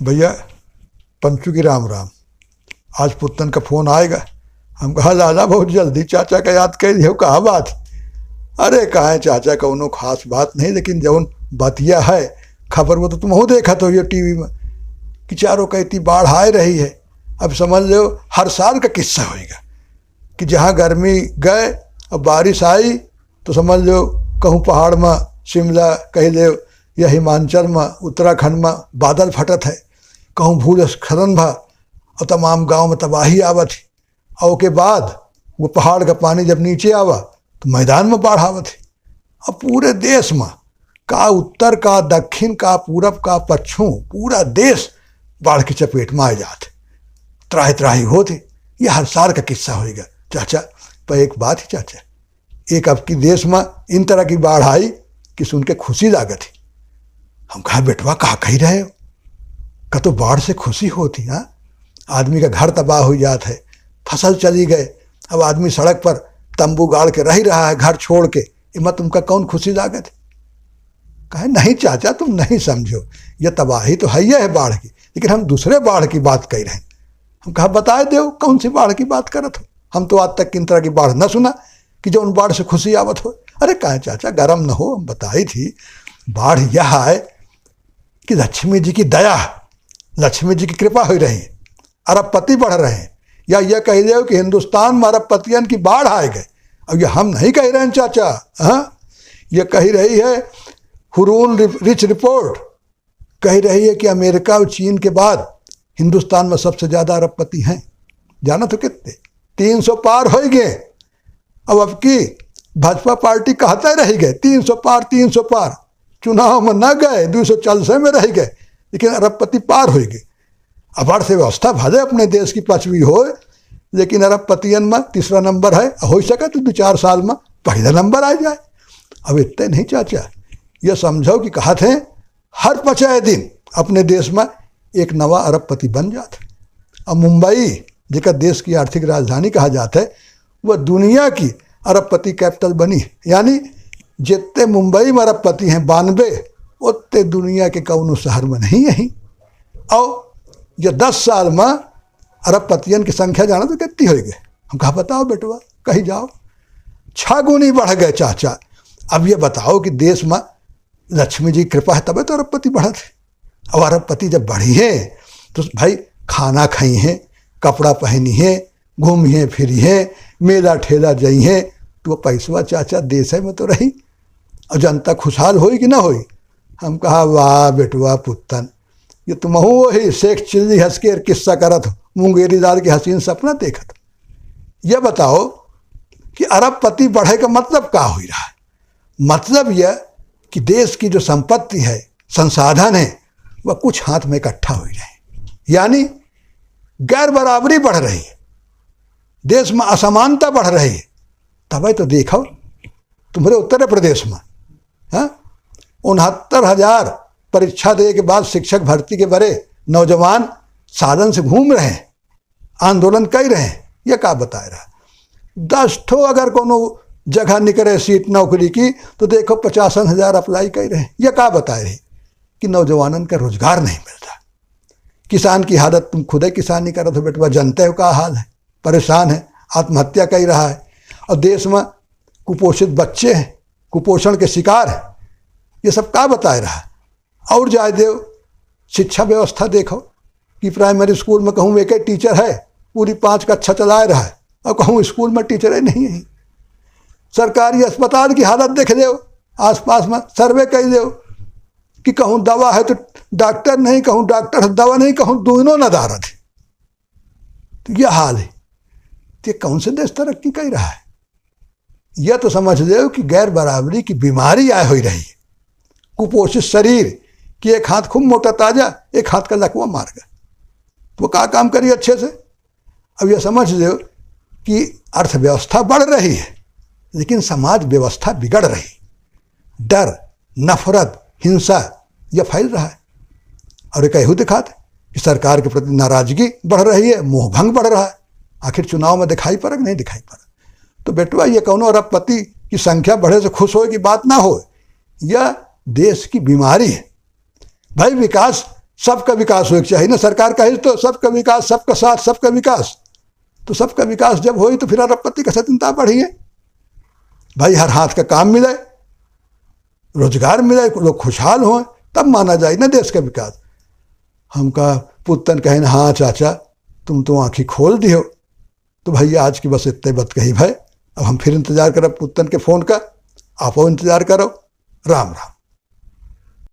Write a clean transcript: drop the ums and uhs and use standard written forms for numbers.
भैया पंचू की राम राम। आज पुत्तन का फ़ोन आएगा। हम कहा लाला बहुत जल्दी चाचा का याद कर दिया। कहा बात? अरे कहा है चाचा का उन्हों खास बात नहीं, लेकिन जब बतिया है खबर वो तो तुम हो देखा तो ये टीवी में कि चारों का इतनी बाढ़ आ रही है। अब समझ लो हर साल का किस्सा होएगा कि जहाँ गर्मी गए और बारिश आई तो समझ लो कहूँ पहाड़ में शिमला कह ले या हिमाचल में उत्तराखंड में बादल फटत है, कहूँ भूस्खलन भा और तमाम गांव में तबाही आवत है। और के बाद वो पहाड़ का पानी जब नीचे आवा तो मैदान में बाढ़ आवत है। अब पूरे देश में का उत्तर का दक्षिण का पूरब का पश्चिम पूरा देश बाढ़ की चपेट में आ जाते, त्राही त्राही होते। ये हर साल का किस्सा होएगा चाचा। पर एक बात है चाचा, एक अब की देश में इन तरह की बाढ़ आई कि सुन के खुशी लागत है। हम कहा बेटवा कहा कही रहे हो? का तो बाढ़ से खुशी होती। हाँ, आदमी का घर तबाह हो जाता है, फसल चली गए, अब आदमी सड़क पर तंबू गाड़ के रह रहा है घर छोड़ के, इमा तुमका कौन खुशी लागत है? कहे नहीं चाचा तुम नहीं समझो, यह तबाही तो है बाढ़ की, लेकिन हम दूसरे बाढ़ की बात कह रहे हैं। हम कहा बताए दो कौन सी बाढ़ की बात करत हो? हम तो आज तक किन तरह की बाढ़ न सुना कि जो उन बाढ़ से खुशी आवत हो। अरे कहे चाचा गरम न हो, हम बताई थी बाढ़ यह है कि लक्ष्मी जी की दया, लक्ष्मी जी की कृपा हो रही है, अरबपति बढ़ रहे हैं। या यह कह दो कि हिंदुस्तान में अरबपतियन की बाढ़ आए गए। अब ये हम नहीं कह रहे हैं चाचा, हाँ, यह कही रही है हुरून रिच रिपोर्ट, कह रही है कि अमेरिका और चीन के बाद हिंदुस्तान में सबसे ज़्यादा अरबपति हैं। जाना तो कितने 300 पार हो गए। अब की भाजपा पार्टी कहते रह गए 300 पार 300 पार, चुनाव में न गए 240 में रह गए, लेकिन अरबपति पार हो गए। अब अर्थव्यवस्था भले अपने देश की 5वीं हो, लेकिन अरबपतियन में तीसरा नंबर है। हो सके तो 2-4 साल में पहला नंबर आ जाए। अब इतने नहीं चाचा, यह समझो कि कहा थे हर 50 दिन अपने देश में एक नवा अरबपति बन जाता। अब मुंबई जेकर देश की आर्थिक राजधानी कहा जाता है, वह दुनिया की अरबपति कैपिटल बनी है। यानी जितने मुंबई में अरबपति हैं 92, उतने दुनिया के कौनो शहर में नहीं है। और ये 10 साल में अरबपतियन की संख्या जाना तो कितनी हो गई? हम कहा बताओ बेटवा कहीं जाओ, 6 गुनी बढ़ गए चाचा। अब ये बताओ कि देश में लक्ष्मी जी की कृपा है तबे तो अरबपति बढ़त है। अब अरबपति जब बढ़ी है तो भाई खाना खाई हैं, कपड़ा पहनी है, घूमी है फिरी है, मेला ठेला जई है, तो पैसवा चाचा देश में तो रही और जनता खुशहाल होई कि ना होई? हम कहा वाह बेटवा पुत्तन, ये तुम वही शेख चिल्ली हंस के किस्सा करत हो, मुंगेरी दाल के हसीन सपना देखत। यह बताओ कि अरबपति बढ़े का मतलब क्या हो रहा है? मतलब यह कि देश की जो संपत्ति है, संसाधन है, वह कुछ हाथ में इकट्ठा हो रहे हैं। यानी गैर बराबरी बढ़ रही है, देश में असमानता बढ़ रही है। तब तो देखो तुम्हारे उत्तर प्रदेश में 69,000 परीक्षा दे के बाद शिक्षक भर्ती के बड़े नौजवान साधन से घूम रहे हैं, आंदोलन कर रहे हैं। यह क्या बता रहा? 10 ठो अगर कोनो जगह निकले सीट नौकरी की तो देखो 55,000 अप्लाई कर रहे हैं। यह क्या बता रही कि नौजवानन का रोजगार नहीं मिलता। किसान की हालत तुम खुद ही किसानी करत हो बेटवा, जानते हो क्या हाल है, परेशान है, आत्महत्या कर रहा है। और देश में कुपोषित बच्चे हैं, कुपोषण के शिकार हैं। ये सब क्या बता रहा है? और जाए देव शिक्षा व्यवस्था देखो कि प्राइमरी स्कूल में कहूँ एक ही टीचर है, पूरी 5 कक्षा चला रहा है, और कहूँ स्कूल में टीचर ही नहीं है। सरकारी अस्पताल की हालत देख दो, आसपास में सर्वे कर दो कि कहूँ दवा है तो डॉक्टर नहीं, कहूँ डॉक्टर है दवा नहीं, कहूँ दोनों नदारत है। तो यह हाल है। तो कौन से देश तरक्की कर रहा है? यह तो समझ लो कि गैर बराबरी की बीमारी आए हो रही है। कुपोषित शरीर कि एक हाथ खूब मोटा ताजा, एक हाथ का लकवा मार गया, तो वो क्या काम करिए अच्छे से? अब यह समझ लो कि अर्थव्यवस्था बढ़ रही है, लेकिन समाज व्यवस्था बिगड़ रही। डर, नफरत, हिंसा यह फैल रहा है। और एक यही दिखाते कि सरकार के प्रति नाराजगी बढ़ रही है, मोहभंग बढ़ रहा है। आखिर चुनाव में दिखाई पड़ा कि नहीं दिखाई पड़ा? तो बेटवा ये कौनो अरबपति की संख्या बढ़े से खुश हो की बात ना हो, यह देश की बीमारी है। भाई विकास सबका विकास होना चाहिए ना, सरकार का ही तो सबका विकास, सबका साथ, सबका विकास। तो सबका विकास जब हो तो फिर अरबपति का स्वतंत्रता बढ़ी है भाई, हर हाथ का काम मिले, रोजगार मिले, लोग खुशहाल हों, तब माना जाए ना देश का विकास। हमका पुतन कहे ना, हाँ चाचा तुम तो आँखी खोल दियो। तो भाई आज की बस इतने बात कही भाई, अब हम फिर इंतजार करब पुतन के फ़ोन का, आप इंतजार करो। राम राम।